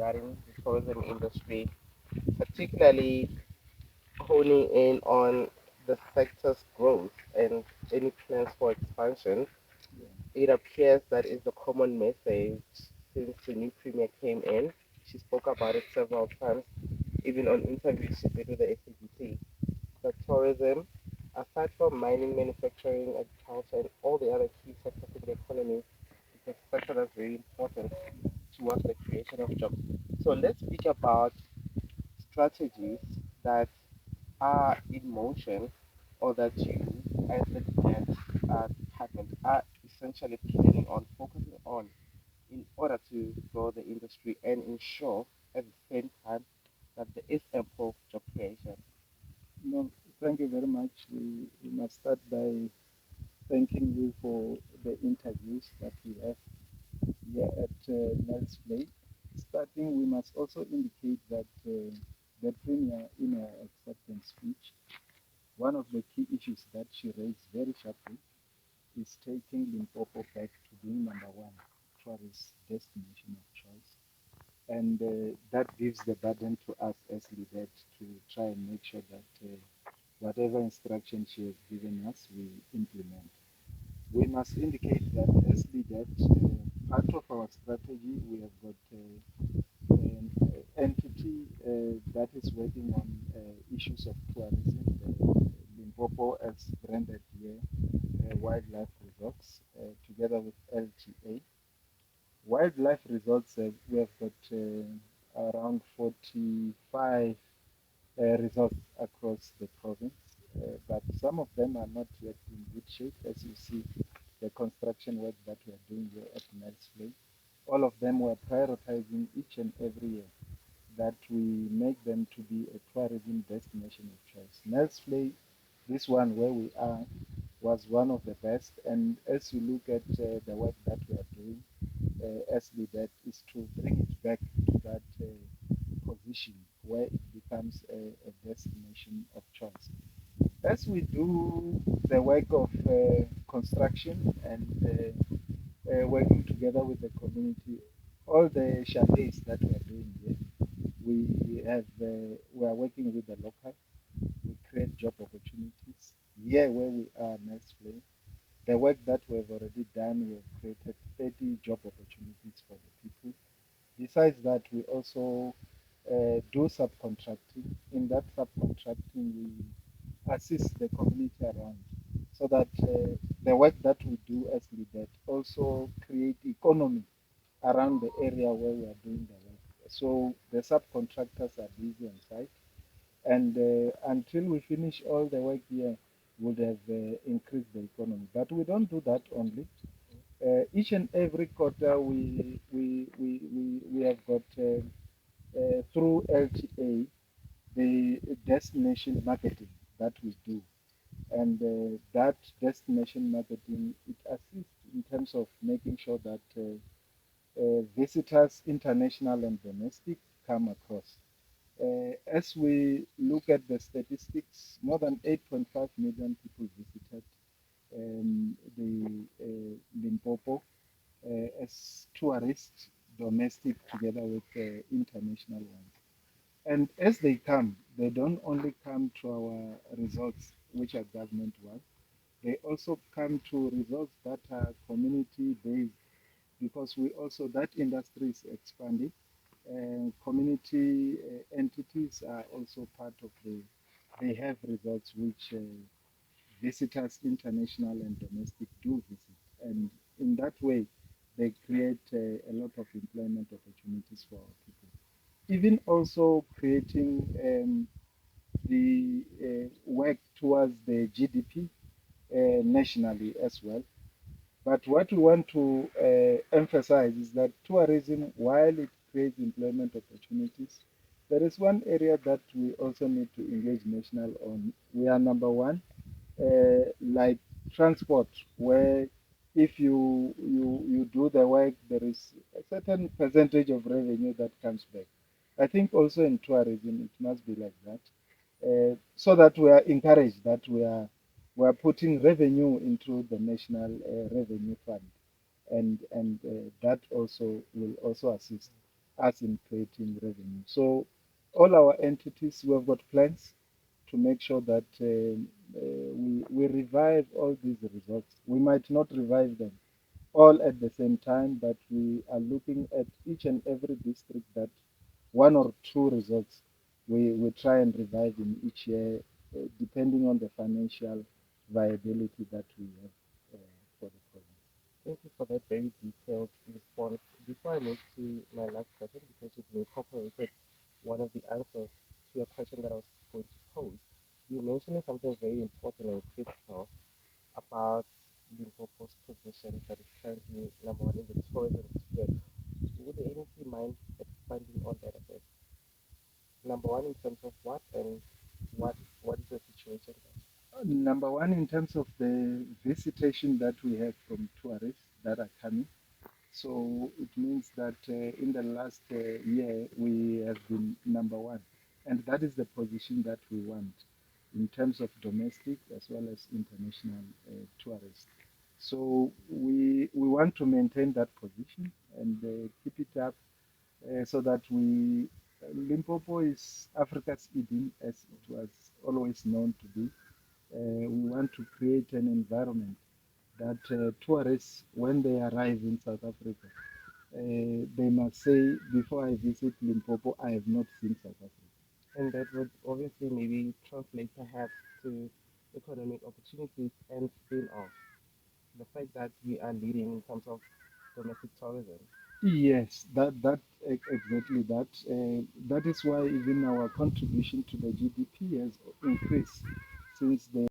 regarding the tourism industry, particularly honing in on the sector's growth and any plans for expansion. It appears that is the common message since the new premier came in. She spoke about it several times, even on interviews she did with the SABC. That tourism, aside from mining, manufacturing, agriculture, and all the other key sectors in the economy, is a sector that's very important towards the creation of jobs. So let's speak about strategies that are in motion or that you as the department are essentially planning on focusing on in order to grow the industry and ensure at the same time that there is ample job creation. No, thank you very much. We must start by thanking you for the interviews that we have here at Nylsvley. Starting, we must also indicate that the Premier, in her acceptance speech, one of the key issues that she raised very sharply is taking Limpopo back to being number one tourist destination of choice. And that gives the burden to us as leaders to try and make sure that whatever instruction she has given us, we implement. We must indicate that as leaders, part of our strategy, we have got an entity that is working on issues of tourism, Limpopo as branded here, wildlife resorts, together with LTA. Wildlife resorts, we have got around 45 resorts across the province, but some of them are not yet in good shape. As you see, the construction work that we are doing here at Nylsvley, all of them were prioritizing each and every year that we make them to be a tourism destination of choice. Nylsvley, this one where we are, was one of the best. And as you look at the work that we are doing, as leader, is to bring it back to that position where it becomes a destination of choice. As we do the work of construction and working together with the community, all the chalets that we are doing here, we are working with the local. We create job opportunities here where we are next play. The work that we have already done, we have created 30 job opportunities for the people. Besides that, we also do subcontracting. In that subcontracting, we assist the community around so that the work that we do as leaders also create economy around the area where we are doing the work. So the subcontractors are busy on site, and until we finish all the work here, would have increased the economy. But we don't do that only. Each and every quarter, we have got through LTA the destination marketing that we do, and that destination marketing, it assists in terms of making sure that visitors, international and domestic, come across. As we look at the statistics, more than 8.5 million people visited the Limpopo as tourists, domestic together with international ones. And as they come, they don't only come to our resorts, which are government work, they also come to resorts that are community based, because we also, that industry is expanding. And community entities are also part of they have resorts which visitors, international and domestic, do visit. And in that way, they create a lot of employment opportunities for our people. Even also creating the work towards the GDP nationally as well. But what we want to emphasize is that tourism, while it creates employment opportunities, there is one area that we also need to engage national on. We are number one, like transport, where if you do the work, there is a certain percentage of revenue that comes back. I think also in tourism, it must be like that, so that we are encouraged that we are putting revenue into the national revenue fund, and that also will also assist. us in creating revenue. So all our entities, we have got plans to make sure that we revive all these results. We might not revive them all at the same time, but we are looking at each and every district that one or two results we try and revive in each year, depending on the financial viability that we have for the program. Thank you for that very detailed response. Before I move to my last question, because you've incorporated one of the answers to a question that I was going to pose, you mentioned something very important and critical about Limpopo's position that is currently number one in the tourism sphere. Would the agency mind expanding on that a bit? Number one in terms of what, and what is the situation there? Number one, in terms of the visitation that we have from tourists that are coming. So it means that in the last year, we have been number one. And that is the position that we want in terms of domestic as well as international tourists. So we want to maintain that position and keep it up so that Limpopo is Africa's Eden, as it was always known to be. We want to create an environment that tourists, when they arrive in South Africa, they must say, before I visit Limpopo, I have not seen South Africa. And that would obviously maybe translate perhaps to economic opportunities and spin-off. The fact that we are leading in terms of domestic tourism. Yes, exactly that. That is why even our contribution to the GDP has increased since the